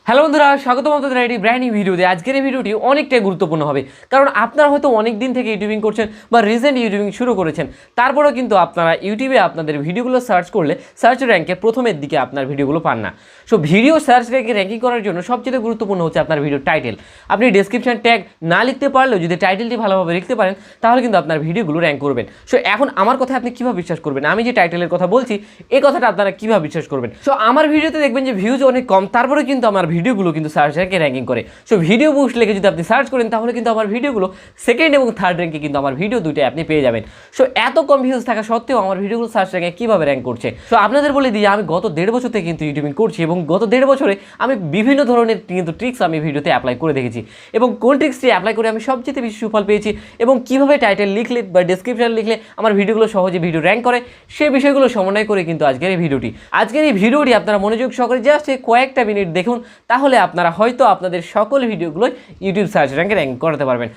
Hello বন্ধুরা, স্বাগতম আপনাদের একটি ব্র্যান্ড নিউ ভিডিওতে। আজকের এই ভিডিওটি অনেকটাই গুরুত্বপূর্ণ হবে, কারণ আপনারা হয়তো অনেক দিন থেকে ইউটিউবিং করছেন বা রিসেন্ট ইউটিউবিং শুরু করেছেন, তারপরেও কিন্তু আপনারা ইউটিউবে আপনাদের ভিডিওগুলো সার্চ করলে সার্চ র্যাঙ্কে প্রথমের দিকে আপনার ভিডিওগুলো পান না। সো ভিডিও সার্চ র্যাঙ্কে র্যাঙ্কিং করার জন্য সবচেয়ে গুরুত্বপূর্ণ হচ্ছে আপনার ভিডিও টাইটেল। আপনি ডেসক্রিপশন ট্যাগ না লিখতে পারলেও যদি টাইটেলটি ভালোভাবে লিখতে পারেন তাহলে কিন্তু আপনার ভিডিওগুলো র্যাঙ্ক করবেন। সো এখন আমার কথা আপনি কীভাবে বিশ্বাস করবেন? আমি যে টাইটেলের কথা বলছি এই কথাটা আপনারা কীভাবে বিশ্বাস করবেন? সো আমার ভিডিওতে দেখবেন যে ভিউজ অনেক কম, তারপরে কিন্তু আমার ভিডিওগুলো কিন্তু সার্চ র্যাঙ্কে র্যাঙ্কিং করে। সো ভিডিও বুস্ট লিখে যদি আপনি সার্চ করেন তাহলে কিন্তু আমার ভিডিওগুলো সেকেন্ড এবং থার্ড র্যাঙ্কে কিন্তু আমার ভিডিও দুইটাই আপনি পেয়ে যাবেন। সো এত কম ভিউজ থাকা সত্ত্বেও আমার ভিডিওগুলো সার্চ র্যাঙ্কে কীভাবে র্যাঙ্ক করছে? সো আপনাদের বলে দিই, আমি গত 1.5 বছর থেকে কিন্তু ইউটিউবিং করছি এবং গত 1.5 বছরে আমি বিভিন্ন ধরনের কিন্তু ট্রিক্স আমি ভিডিওতে অ্যাপ্লাই করে দেখেছি এবং কোন ট্রিক্সটি অ্যাপ্লাই করে আমি সবচেয়ে বেশি সুফল পেয়েছি এবং কীভাবে টাইটেল লিখলে বা ডেসক্রিপশন লিখলে আমার ভিডিওগুলো সহজে ভিডিও র্যাঙ্ক করে সেই বিষয়গুলো সমন্বয় করে কিন্তু আজকের এই ভিডিওটি আপনারা মনোযোগ সহকারে জাস্ট কয়েকটা মিনিট দেখুন, তাহলে আপনারা হয়তো আপনাদের সকল ভিডিওগুলো ইউটিউব সার্চ র্যাঙ্কে র্যাঙ্ক করাতে পারবেন।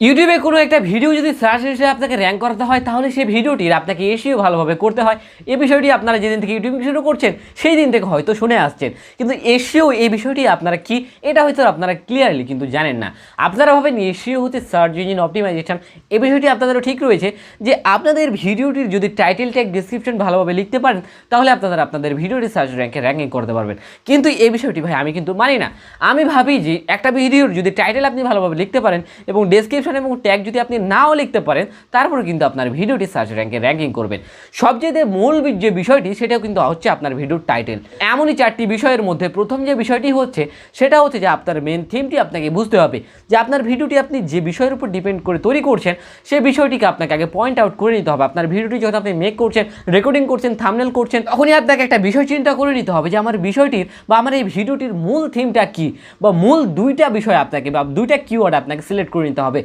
ইউটিউবে কোনো একটা ভিডিও যদি সার্চ হিসেবে আপনাকে র্যাঙ্ক করাতে হয় তাহলে সেই ভিডিওটির আপনাকে এসিও ভালোভাবে করতে হয়। এই বিষয়টি আপনারা যেদিন থেকে ইউটিউব শুরু করছেন সেই দিন থেকে হয়তো শুনে আসছেন, কিন্তু এসিও এই বিষয়টি আপনারা কি এটা হয়তো আপনারা ক্লিয়ারলি কিন্তু জানেন না। আপনারা ভাবেন এসিও হচ্ছে সার্চ ইঞ্জিন অপটিমাইজেশন। এই বিষয়টি আপনাদেরও ঠিক রয়েছে যে আপনাদের ভিডিওটির যদি টাইটেল ট্যাগ ডেসক্রিপশন ভালোভাবে লিখতে পারেন তাহলে আপনারা আপনাদের ভিডিওটি সার্চ র্যাঙ্কে র্যাঙ্কিং করতে পারবেন, কিন্তু এই বিষয়টি ভাই আমি কিন্তু মানি না। আমি ভাবি যে একটা ভিডিওর যদি টাইটেল আপনি ভালোভাবে লিখতে পারেন এবং ডেসক্রিপশন এবং ট্যাগ যদি আপনি নাও লিখতে পারেন তারপরে কিন্তু আপনার ভিডিওটি সার্চ র্যাঙ্কে র্যাঙ্কিং করবেন। সবচেয়ে মূল যে বিষয়টি সেটাও কিন্তু হচ্ছে আপনার ভিডিওর টাইটেল। এমনই 4টি বিষয়ের মধ্যে প্রথম যে বিষয়টি হচ্ছে সেটা হচ্ছে যে আপনার মেন থিমটি আপনাকে বুঝতে হবে যে আপনার ভিডিওটি আপনি যে বিষয়ের উপর ডিপেন্ড করে তৈরি করছেন সেই বিষয়টিকে আপনাকে আগে পয়েন্ট আউট করে নিতে হবে। আপনার ভিডিওটি যখন আপনি মেক করছেন, রেকর্ডিং করছেন, থাম্বনেল করছেন, তখনই আপনাকে একটা বিষয় চিন্তা করে নিতে হবে যে আমার বিষয়টির বা আমার এই ভিডিওটির মূল থিমটা কী, বা মূল দুইটা বিষয় আপনাকে বা দুইটা কিওয়ার্ড আপনাকে সিলেক্ট করে নিতে হবে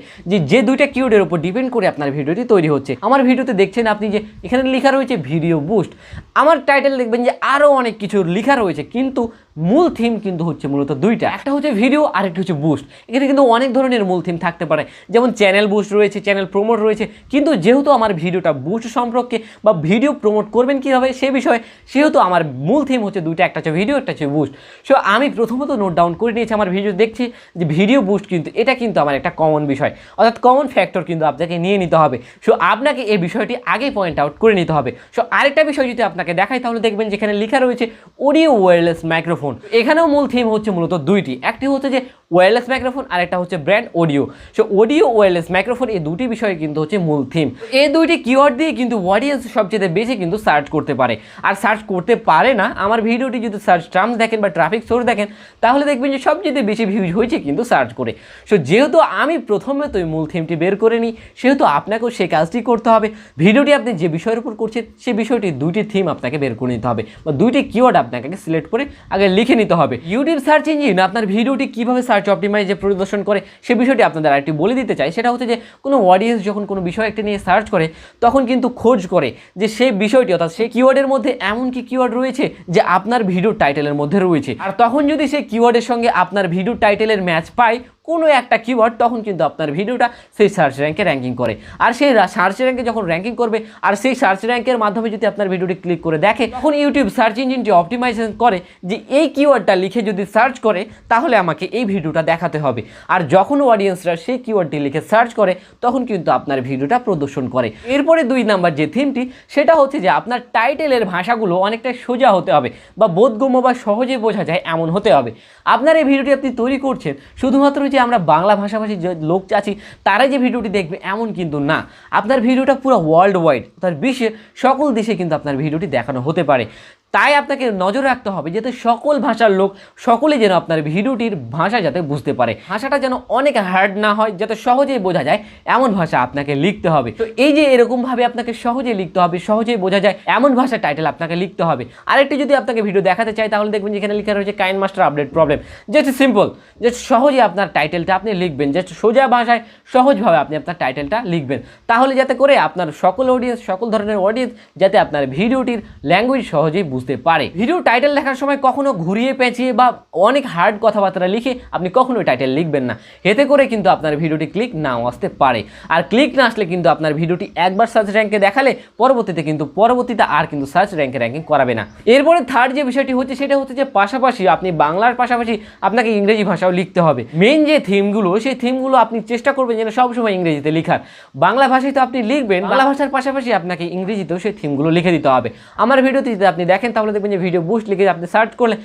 যে দুইটা কিওয়ার্ডের উপর ডিপেন্ড করে আপনার ভিডিওটি তৈরি হচ্ছে। আমার ভিডিওতে দেখছেন আপনি যে এখানে লেখা রয়েছে ভিডিও বুস্ট, আমার টাইটেল দেখবেন যে আরও অনেক কিছু লেখা রয়েছে, কিন্তু মূল থিম কিন্তু হচ্ছে মূলত দুইটা, একটা হচ্ছে ভিডিও আর একটা হচ্ছে বুস্ট। এখানে কিন্তু অনেক ধরনের মূল থিম থাকতে পারে, যেমন চ্যানেল বুস্ট রয়েছে, চ্যানেল প্রমোট রয়েছে, কিন্তু যেহেতু আমার ভিডিওটা বুস্ট সম্পর্কে বা ভিডিও প্রমোট করবেন কীভাবে সে বিষয়ে, সেহেতু আমার মূল থিম হচ্ছে দুইটা, একটা হচ্ছে ভিডিও, একটা হচ্ছে বুস্ট। সো আমি প্রথমত নোট ডাউন করে নিয়েছি আমার ভিডিও দেখছি যে ভিডিও বুস্ট কিন্তু এটা কিন্তু আমার একটা কমন বিষয়, অর্থাৎ কমন ফ্যাক্টর কিন্তু আপনাকে নিয়ে নিতে হবে। সো আপনাকে এই বিষয়টি আগেই পয়েন্ট আউট করে নিতে হবে। সো আরেকটা বিষয় যদি আপনাকে দেখাই তাহলে দেখবেন যেখানে লেখা রয়েছে অডিও ওয়্যারলেস মাইক্রোফোন। এখানেও মূল থিম হচ্ছে মূলত দুইটি, একটি হচ্ছে যে ওয়্যারলেস মাইক্রোফোন আর একটা হচ্ছে brand audio. So audio wireless microphone এই দুটি বিষয় কিন্তু হচ্ছে মূল থিম। এই দুইটি কিওয়ার্ড দিয়ে কিন্তু অডিয়েন্স সবচেয়ে বেশি কিন্তু সার্চ করতে পারে, আর সার্চ করতে পারে না। আমার ভিডিওটি যদি সার্চ টার্মস দেখেন বা ট্রাফিক সোর্স দেখেন তাহলে দেখবেন যে সবচেয়ে বেশি ভিউজ হয়েছে কিন্তু সার্চ করে। সো যেহেতু আমি প্রথমে তো মূল থিমটি বের করে নিই, সেহেতু আপনাকেও সেই কাজটি করতে হবে। ভিডিওটি আপনি যে বিষয়ের উপর করছেন সেই বিষয়টি দুইটি থিম আপনাকে বের করে নিতে হবে বা দুইটি কিওয়ার্ড আপনাকে সিলেক্ট করে আগে লিখে নিতে হবে। ইউটিউব সার্চ ইঞ্জিন আপনার ভিডিওটি কীভাবে সার্চ অপটিমাইজে প্রদর্শন করে সে বিষয়টি আপনাদের আরেকটি বলে দিতে চাই। সেটা হচ্ছে যে কোনো অডিয়েন্স যখন কোনো বিষয় একটা নিয়ে সার্চ করে তখন কিন্তু খোঁজ করে যে সেই বিষয়টি অর্থাৎ সেই কিওয়ার্ডের মধ্যে এমন কি কিওয়ার্ড রয়েছে যে আপনার ভিডিও টাইটেলের মধ্যে রয়েছে, আর তখন যদি সেই কিওয়ার্ডের সঙ্গে আপনার ভিডিও টাইটেলের ম্যাচ পায় কোনো একটা কিওয়ার্ড, তখন কিন্তু আপনার ভিডিওটা সেই সার্চ র্যাঙ্কে র্যাঙ্কিং করে। আর সেই সার্চ র্যাঙ্কে যখন র্যাঙ্কিং করবে আর সেই সার্চ র্যাঙ্কের মাধ্যমে যদি আপনার ভিডিওটি ক্লিক করে দেখে, তখন ইউটিউব সার্চ ইঞ্জিনটি অপটিমাইজেশন করে যে এই কিওয়ার্ডটা লিখে যদি সার্চ করে তাহলে আমাকে এই ভিডিওটা দেখাতে হবে। আর যখন অডিয়েন্সরা সেই কিওয়ার্ডটি লিখে সার্চ করে তখন কিন্তু আপনার ভিডিওটা প্রদর্শন করে। এরপরে 2 নাম্বার যে থিমটি সেটা হচ্ছে যে আপনার টাইটেলের ভাষাগুলো অনেকটা সোজা হতে হবে বা বোধগম্য বা সহজে বোঝা যায় এমন হতে হবে। আপনার এই ভিডিওটি আপনি তৈরি করছেন শুধুমাত্র যে আমরা বাংলা ভাষাভাষী যে লোক আছি তারাই যে ভিডিওটি দেখবে এমন কিন্তু না। আপনার ভিডিওটা পুরো ওয়ার্ল্ড ওয়াইড অর্থাৎ বিশ্বের সকল দেশে কিন্তু আপনার ভিডিওটি দেখানো হতে পারে। তাই আপনাকে নজর রাখতে হবে যাতে সকল ভাষার লোক সকলে যেন আপনার ভিডিওটির ভাষা যাতে বুঝতে পারে, ভাষাটা যেন অনেক হার্ড না হয়, যাতে সহজেই বোঝা যায় এমন ভাষা আপনাকে লিখতে হবে। তো এই যে এরকমভাবে আপনাকে সহজেই লিখতে হবে, সহজেই বোঝা যায় এমন ভাষার টাইটেল আপনাকে লিখতে হবে। আরেকটি যদি আপনাকে ভিডিও দেখাতে চাই তাহলে দেখবেন যেখানে লেখা রয়েছে KineMaster update problem. Just simple, just সহজে আপনার টাইটেলটা আপনি লিখবেন, জাস্ট সোজা ভাষায় সহজভাবে আপনি আপনার টাইটেলটা লিখবেন, তাহলে যাতে করে আপনার সকল অডিয়েন্স, সকল ধরনের অডিয়েন্স যাতে আপনার ভিডিওটির ল্যাঙ্গুয়েজ সহজেই বুঝতে বুঝতে পারে। ভিডিও টাইটেল লেখার সময় কখনো ঘুরিয়ে পেঁচিয়ে বা অনেক হার্ড কথাবার্তা লিখে আপনি কখনোই টাইটেল লিখবেন না, এতে করে কিন্তু আপনার ভিডিওটি ক্লিক নাও আসতে পারে। আর ক্লিক না আসলে কিন্তু আপনার ভিডিওটি একবার সার্চ র্যাঙ্কে দেখালে পরবর্তীতে আর কিন্তু সার্চ র্যাঙ্কে র্যাঙ্কিং করাবে না। এরপরে থার্ড যে বিষয়টি হচ্ছে সেটা হচ্ছে যে পাশাপাশি আপনি বাংলার পাশাপাশি আপনাকে ইংরেজি ভাষাও লিখতে হবে। মেন যে থিমগুলো সেই থিমগুলো আপনি চেষ্টা করবেন যেন সবসময় ইংরেজিতে লেখার। বাংলা ভাষায় তো আপনি লিখবেন, বাংলা ভাষার পাশাপাশি আপনাকে ইংরেজিতেও সেই থিমগুলো লিখে দিতে হবে। আমার ভিডিওতে যদি আপনি দেখেন তাহলে দেখবেন যে ভিডিও বুস্ট লিখে আপনি সার্চ করলে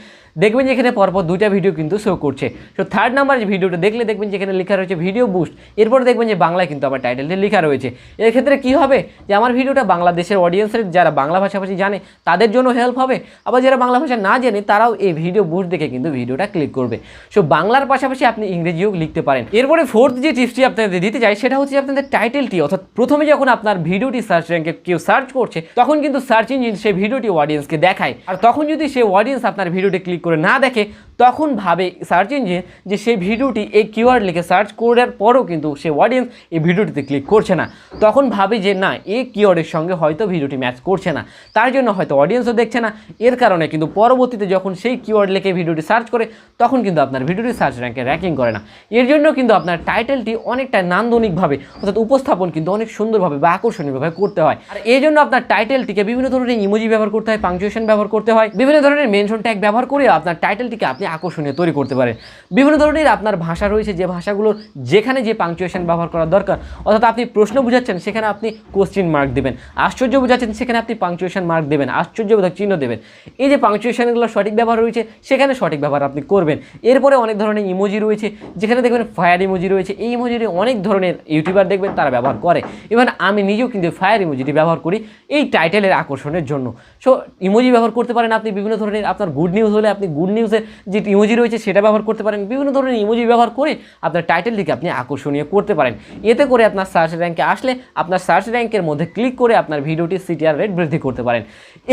দেখবেন যে এখানে পরপর দুইটা ভিডিও কিন্তু শো করছে। সো থার্ড নাম্বার যে ভিডিওটা দেখলে দেখবেন যে এখানে লেখা রয়েছে ভিডিও বুস্ট, এরপরে দেখবেন যে বাংলায় কিন্তু আমার টাইটেলটি লেখা রয়েছে। এর ক্ষেত্রে কী হবে যে আমার ভিডিওটা বাংলাদেশের অডিয়েন্সের যারা বাংলা ভাষাভাষী জানে তাদের জন্য হেল্প হবে, আবার যারা বাংলা ভাষা না জানে তারাও এই ভিডিও বুস্ট দেখে কিন্তু ভিডিওটা ক্লিক করবে। সো বাংলার পাশাপাশি আপনি ইংরেজিও লিখতে পারেন। এরপরে ফোর্থ যে টিপসটি আপনাদের দিতে চাই সেটা হচ্ছে আপনাদের টাইটেলটি, অর্থাৎ প্রথমে যখন আপনার ভিডিওটি সার্চ র্যাঙ্কে কেউ সার্চ করছে তখন কিন্তু সার্চ ইঞ্জিন সেই ভিডিওটি অডিয়েন্সকে দেখায়। আর তখন যদি সেই অডিয়েন্স আপনার ভিডিওটি ক্লিক করে না দেখে তখন ভাবে সার্চ ইঞ্জিন যে সেই ভিডিওটি এই কিওয়ার্ড লিখে সার্চ করার পরও কিন্তু সেই অডিয়েন্স এই ভিডিওটিতে ক্লিক করছে না, তখন ভাবে যে না এই কিওয়ার্ডের সঙ্গে হয়তো ভিডিওটি ম্যাচ করছে না, তার জন্য হয়তো অডিয়েন্সও দেখছে না। এর কারণে কিন্তু পরবর্তীতে যখন সেই কিওয়ার্ড লিখে ভিডিওটি সার্চ করে তখন কিন্তু আপনার ভিডিওটি সার্চ র্যাঙ্কে র্যাঙ্কিং করে না। এর জন্য কিন্তু আপনার টাইটেলটি অনেকটা নান্দনিকভাবে অর্থাৎ উপস্থাপন কিন্তু অনেক সুন্দরভাবে বা আকর্ষণীয়ভাবে করতে হয়। আর এই জন্য আপনার টাইটেলটিকে বিভিন্ন ধরনের ইমোজি ব্যবহার করতে হয়, পাংচুয়েশন ব্যবহার করতে হয়, বিভিন্ন ধরনের মেনশন ট্যাগ ব্যবহার করে আপনার টাইটেলটিকে আপনি আকর্ষণীয় তৈরি করতে পারেন। বিভিন্ন ধরনের আপনার ভাষা রয়েছে যে ভাষাগুলোর যেখানে যে পাংচুয়েশন ব্যবহার করা দরকার, অর্থাৎ আপনি প্রশ্ন বুঝাচ্ছেন সেখানে আপনি কোশ্চেন মার্ক দেবেন, আশ্চর্য বুঝাচ্ছেন সেখানে আপনি পাংচুয়েশন মার্ক দেবেন, আশ্চর্যবোধক চিহ্ন দেবেন। এই যে পাংচুয়েশনগুলো সঠিক ব্যবহার রয়েছে সেখানে সঠিক ব্যবহার আপনি করবেন। এরপরে অনেক ধরনের ইমোজি রয়েছে যেখানে দেখবেন ফায়ার ইমোজি রয়েছে, এই ইমোজিটি অনেক ধরনের ইউটিউবার দেখবেন তারা ব্যবহার করে, ইভেন আমি নিজেও কিন্তু ফায়ার ইমোজিটি ব্যবহার করি এই টাইটেলের আকর্ষণের জন্য। সো ইমোজি ব্যবহার করতে পারেন আপনি বিভিন্ন ধরনের, আপনার গুড নিউজ হলে আপনি গুড নিউজের যে ইমোজি রয়েছে সেটা ব্যবহার করতে পারেন, বিভিন্ন ধরনের ইমোজি ব্যবহার করে আপনার টাইটেলটিকে আপনি আকর্ষণীয় করতে পারেন। এতে করে আপনার সার্চ র্যাঙ্কে আসলে আপনার সার্চ র্যাঙ্কের মধ্যে ক্লিক করে আপনার ভিডিওটির সিটিআর রেট বৃদ্ধি করতে পারেন।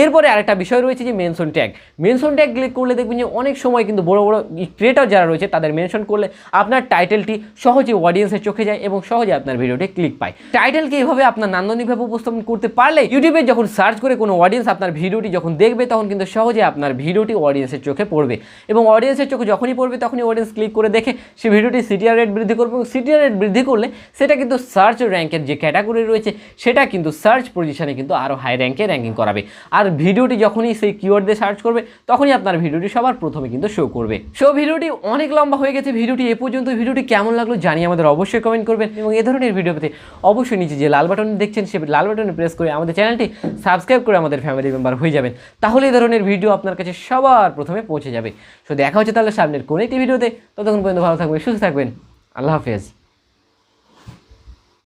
এরপরে আরেকটা বিষয় রয়েছে যে mention tag. Mention tag click করলে দেখবেন যে অনেক সময় কিন্তু বড় বড় ক্রিয়েটর যারা রয়েছে তাদের মেনশন করলে আপনার টাইটেলটি সহজে অডিয়েন্সের চোখে যায় এবং সহজে আপনার ভিডিওটি ক্লিক পায়। টাইটেলকে এইভাবে আপনার নান্দনিকভাবে উপস্থাপন করতে পারলে ইউটিউবে যখন সার্চ করে কোনো অডিয়েন্স আপনার ভিডিওটি যখন দেখবে তখন কিন্তু সহজে আপনার ভিডিওটি অডিয়েন্সের চোখে পড়বে এবং অডিয়েন্সের চোখে যখনই পড়বে তখনই অডিয়েন্স ক্লিক করে দেখে সে ভিডিওটি সিটিআর রেট বৃদ্ধি করবে এবং সিটিআর রেট বৃদ্ধি করলে সেটা কিন্তু সার্চ র্যাঙ্কের যে ক্যাটাগরি রয়েছে সেটা কিন্তু সার্চ পজিশনে কিন্তু আরও হাই র্যাঙ্কে র্যাঙ্কিং করাবে। আর ভিডিওটি যখনই সেই কিওয়ার্ড দিয়ে সার্চ করবে তখনই আপনার ভিডিওটি সবার প্রথমে কিন্তু শো করবে। সো ভিডিওটি অনেক লম্বা হয়ে গেছে, ভিডিওটি এ পর্যন্ত। ভিডিওটি কেমন লাগলো জানিয়ে আমাদের অবশ্যই কমেন্ট করবেন এবং এ ধরনের ভিডিও পেতে অবশ্যই নিচে যে লাল বাটন দেখছেন সে লাল বাটনে প্রেস করে আমাদের চ্যানেলটি সাবস্ক্রাইব করে আমাদের ফ্যামিলি মেম্বার হয়ে যাবেন, তাহলে এই ধরনের ভিডিও আপনার কাছে সবার প্রথমে পৌঁছে যাবে। সো দেখা হচ্ছে তাহলে সামনের কোনো একটি ভিডিওতে, ততক্ষণ পর্যন্ত ভালো থাকবেন, সুস্থ থাকবেন, আল্লাহ হাফেজ।